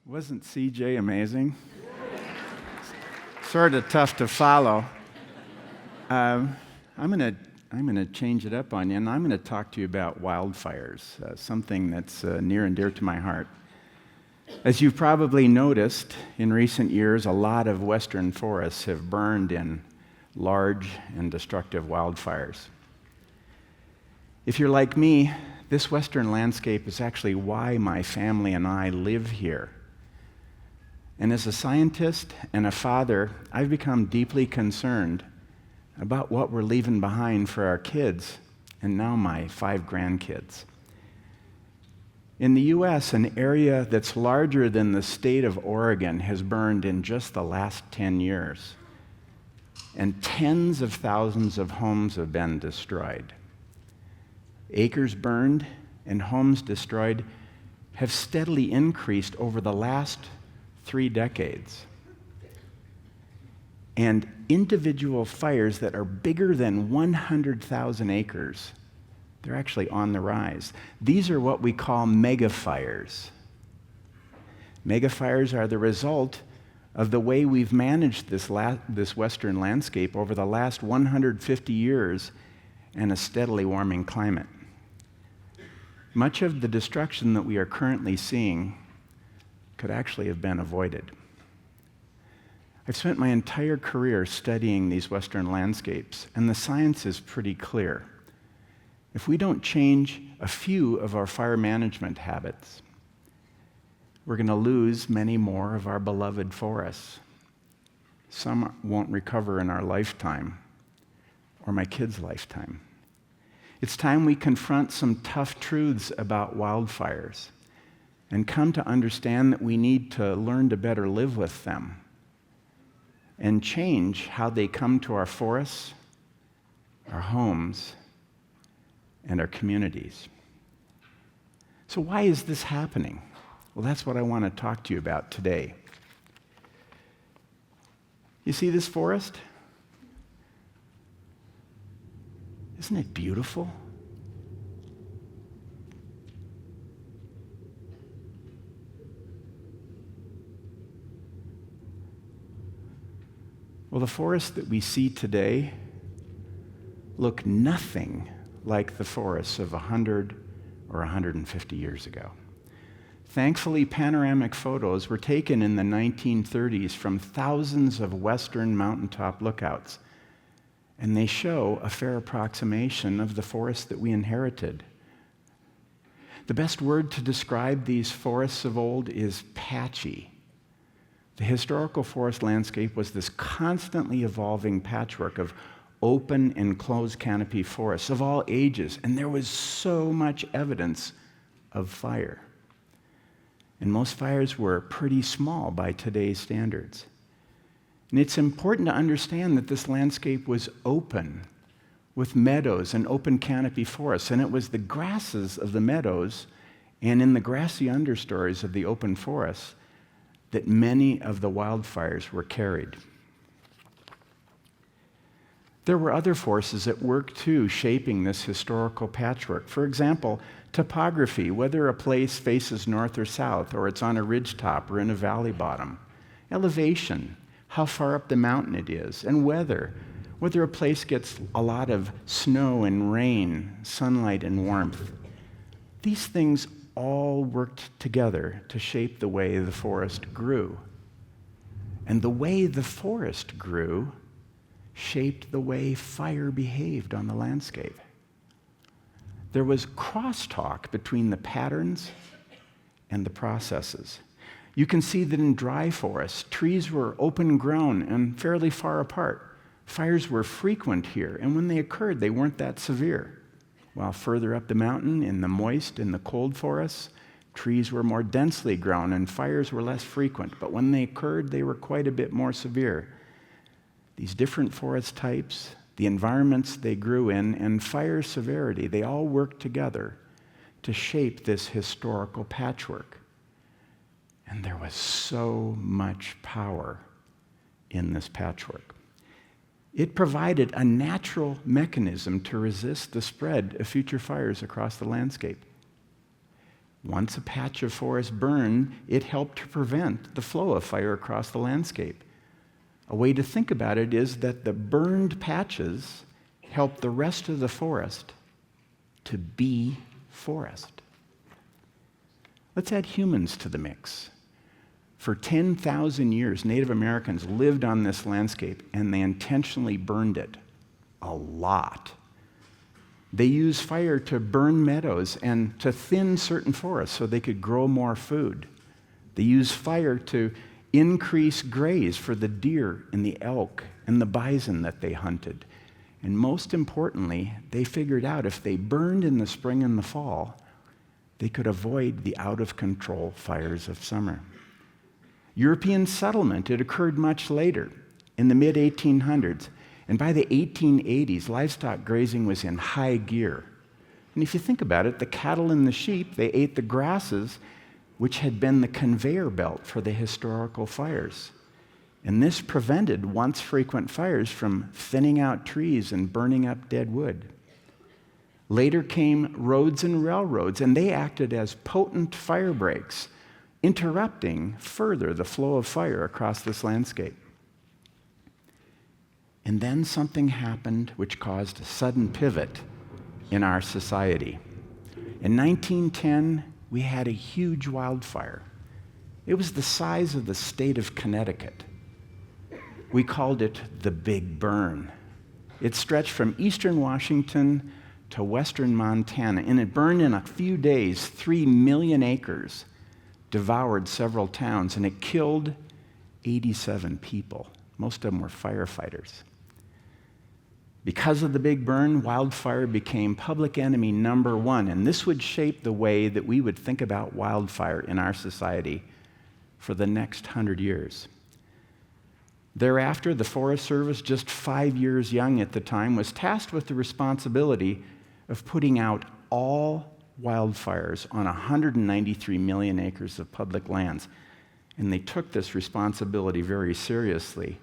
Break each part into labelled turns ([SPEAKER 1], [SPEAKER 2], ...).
[SPEAKER 1] Wasn't CJ amazing? Sort of tough to follow. I'm gonna change it up on you, and I'm gonna talk to you about wildfires, something that's near and dear to my heart. As you've probably noticed, in recent years, a lot of western forests have burned in large and destructive wildfires. If you're like me, this western landscape is actually why my family and I live here. And as a scientist and a father, I've become deeply concerned about what we're leaving behind for our kids, and now my 5 grandkids. In the US, an area that's larger than the state of Oregon has burned in just the last 10 years. And tens of thousands of homes have been destroyed. Acres burned and homes destroyed have steadily increased over the last 3 decades. And individual fires that are bigger than 100,000 acres, they're actually on the rise. These are what we call megafires. Megafires are the result of the way we've managed this western landscape over the last 150 years and a steadily warming climate. Much of the destruction that we are currently seeing could actually have been avoided. I've spent my entire career studying these western landscapes, and the science is pretty clear. If we don't change a few of our fire management habits, we're going to lose many more of our beloved forests. Some won't recover in our lifetime or my kids' lifetime. It's time we confront some tough truths about wildfires and come to understand that we need to learn to better live with them and change how they come to our forests, our homes, and our communities. So why is this happening? Well, that's what I want to talk to you about today. You see this forest? Isn't it beautiful? Well, the forests that we see today look nothing like the forests of 100 or 150 years ago. Thankfully, panoramic photos were taken in the 1930s from thousands of western mountaintop lookouts, and they show a fair approximation of the forest that we inherited. The best word to describe these forests of old is patchy. The historical forest landscape was this constantly evolving patchwork of open and closed canopy forests of all ages, and there was so much evidence of fire. And most fires were pretty small by today's standards. And it's important to understand that this landscape was open, with meadows and open canopy forests, and it was the grasses of the meadows and in the grassy understories of the open forests that many of the wildfires were carried. There were other forces at work too, shaping this historical patchwork. For example, topography, whether a place faces north or south, or it's on a ridgetop or in a valley bottom. Elevation, how far up the mountain it is, and weather, whether a place gets a lot of snow and rain, sunlight and warmth. These things all worked together to shape the way the forest grew. And the way the forest grew shaped the way fire behaved on the landscape. There was crosstalk between the patterns and the processes. You can see that in dry forests, trees were open grown and fairly far apart. Fires were frequent here, and when they occurred, they weren't that severe. While further up the mountain, in the moist and the cold forests, trees were more densely grown and fires were less frequent, but when they occurred, they were quite a bit more severe. These different forest types, the environments they grew in, and fire severity, they all worked together to shape this historical patchwork. And there was so much power in this patchwork. It provided a natural mechanism to resist the spread of future fires across the landscape. Once a patch of forest burned, it helped to prevent the flow of fire across the landscape. A way to think about it is that the burned patches help the rest of the forest to be forest. Let's add humans to the mix. For 10,000 years, Native Americans lived on this landscape, and they intentionally burned it a lot. They used fire to burn meadows and to thin certain forests so they could grow more food. They used fire to increase graze for the deer and the elk and the bison that they hunted. And most importantly, they figured out if they burned in the spring and the fall, they could avoid the out-of-control fires of summer. European settlement, it occurred much later, in the mid-1800s. And by the 1880s, livestock grazing was in high gear. And if you think about it, the cattle and the sheep, they ate the grasses, which had been the conveyor belt for the historical fires. And this prevented once frequent fires from thinning out trees and burning up dead wood. Later came roads and railroads, and they acted as potent fire breaks, interrupting further the flow of fire across this landscape. And then something happened which caused a sudden pivot in our society. In 1910, we had a huge wildfire. It was the size of the state of Connecticut. We called it the Big Burn. It stretched from eastern Washington to western Montana, and it burned in a few days 3 million acres, devoured several towns, and it killed 87 people. Most of them were firefighters. Because of the Big Burn, wildfire became public enemy number one, and this would shape the way that we would think about wildfire in our society for the next 100 years. Thereafter, the Forest Service, just 5 years young at the time, was tasked with the responsibility of putting out all wildfires on 193 million acres of public lands. And they took this responsibility very seriously.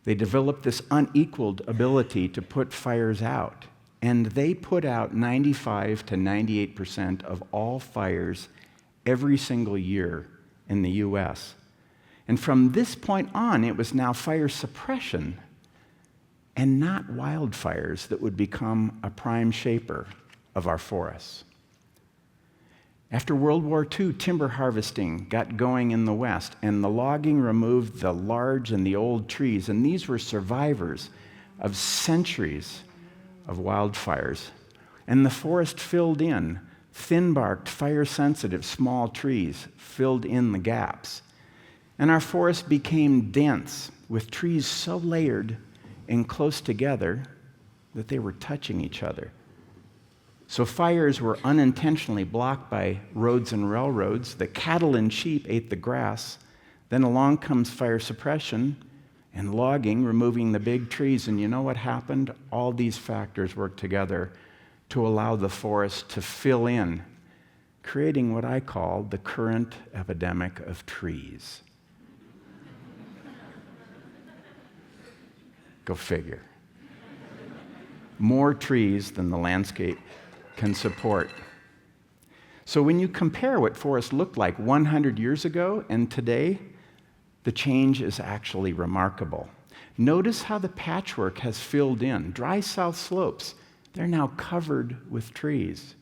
[SPEAKER 1] They developed this unequaled ability to put fires out. And they put out 95 to 98% of all fires every single year in the U.S. And from this point on, it was now fire suppression and not wildfires that would become a prime shaper of our forests. After World War II, timber harvesting got going in the West, and the logging removed the large and the old trees, and these were survivors of centuries of wildfires. And the forest filled in, thin-barked, fire-sensitive small trees filled in the gaps. And our forest became dense, with trees so layered and close together that they were touching each other. So fires were unintentionally blocked by roads and railroads. The cattle and sheep ate the grass. Then along comes fire suppression and logging, removing the big trees. And you know what happened? All these factors worked together to allow the forest to fill in, creating what I call the current epidemic of trees. Go figure. More trees than the landscape can support. So when you compare what forests looked like 100 years ago and today, the change is actually remarkable. Notice how the patchwork has filled in. Dry south slopes, they're now covered with trees.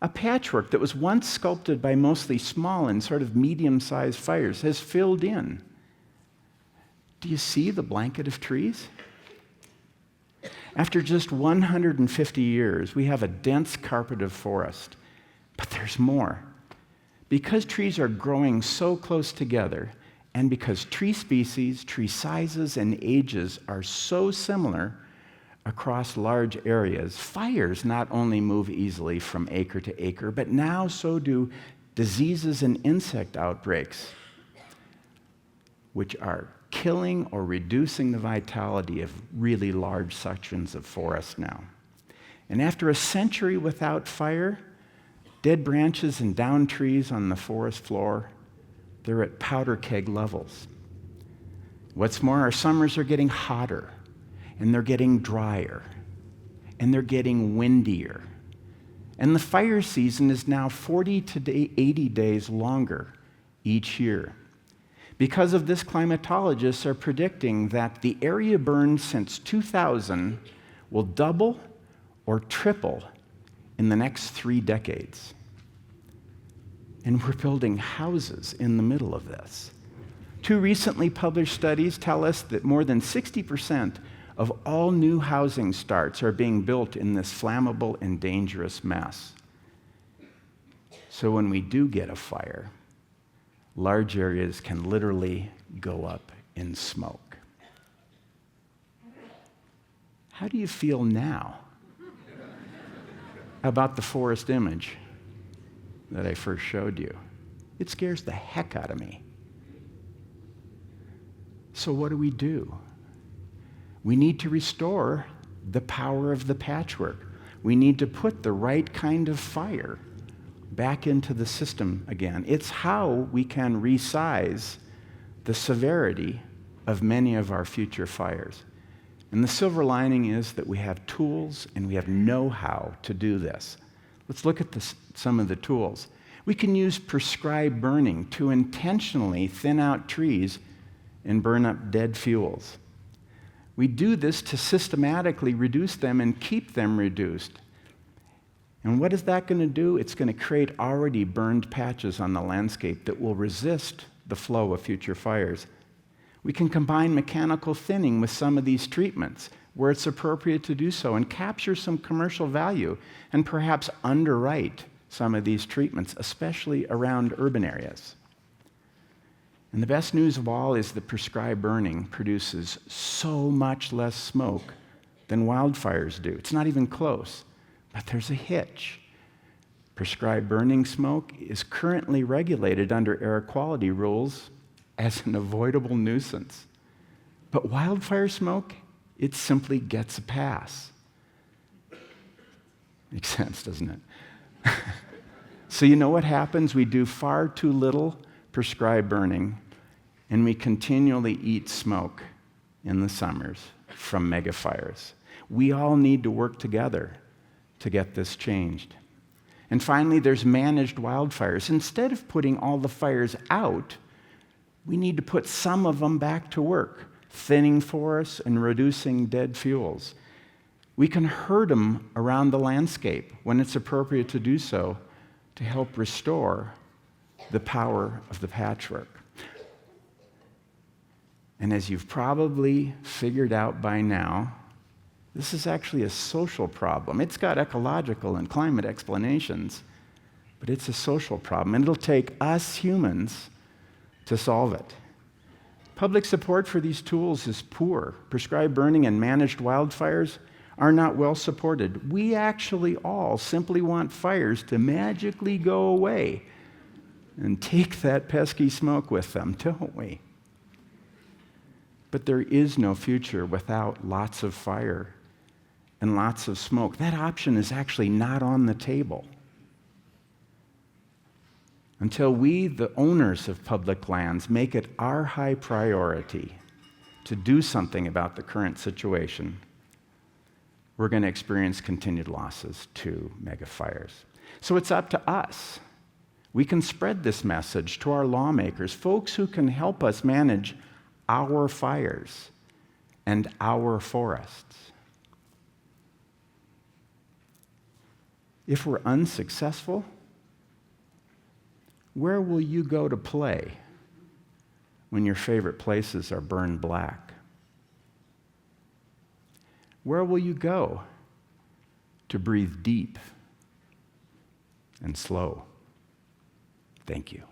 [SPEAKER 1] A patchwork that was once sculpted by mostly small and sort of medium-sized fires has filled in. Do you see the blanket of trees? After just 150 years, we have a dense carpet of forest. But there's more. Because trees are growing so close together, and because tree species, tree sizes, and ages are so similar across large areas, fires not only move easily from acre to acre, but now so do diseases and insect outbreaks, which are killing or reducing the vitality of really large sections of forest now. And after a century without fire, dead branches and downed trees on the forest floor, they're at powder keg levels. What's more, our summers are getting hotter, and they're getting drier, and they're getting windier. And the fire season is now 40 to 80 days longer each year. Because of this, climatologists are predicting that the area burned since 2000 will double or triple in the next 3 decades. And we're building houses in the middle of this. 2 recently published studies tell us that more than 60% of all new housing starts are being built in this flammable and dangerous mess. So when we do get a fire, large areas can literally go up in smoke. How do you feel now about the forest image that I first showed you? It scares the heck out of me. So what do? We need to restore the power of the patchwork. We need to put the right kind of fire back into the system again. It's how we can resize the severity of many of our future fires. And the silver lining is that we have tools and we have know-how to do this. Let's look at some of the tools. We can use prescribed burning to intentionally thin out trees and burn up dead fuels. We do this to systematically reduce them and keep them reduced. And what is that going to do? It's going to create already burned patches on the landscape that will resist the flow of future fires. We can combine mechanical thinning with some of these treatments where it's appropriate to do so and capture some commercial value and perhaps underwrite some of these treatments, especially around urban areas. And the best news of all is that prescribed burning produces so much less smoke than wildfires do. It's not even close. But there's a hitch. Prescribed burning smoke is currently regulated under air quality rules as an avoidable nuisance. But wildfire smoke, it simply gets a pass. Makes sense, doesn't it? So you know what happens? We do far too little prescribed burning, and we continually eat smoke in the summers from megafires. We all need to work together to get this changed. And finally, there's managed wildfires. Instead of putting all the fires out, we need to put some of them back to work, thinning forests and reducing dead fuels. We can herd them around the landscape when it's appropriate to do so to help restore the power of the patchwork. And as you've probably figured out by now, this is actually a social problem. It's got ecological and climate explanations, but it's a social problem, and it'll take us humans to solve it. Public support for these tools is poor. Prescribed burning and managed wildfires are not well supported. We actually all simply want fires to magically go away and take that pesky smoke with them, don't we? But there is no future without lots of fire and lots of smoke. That option is actually not on the table. Until we, the owners of public lands, make it our high priority to do something about the current situation, we're going to experience continued losses to megafires. So it's up to us. We can spread this message to our lawmakers, folks who can help us manage our fires and our forests. If we're unsuccessful, where will you go to play when your favorite places are burned black? Where will you go to breathe deep and slow? Thank you.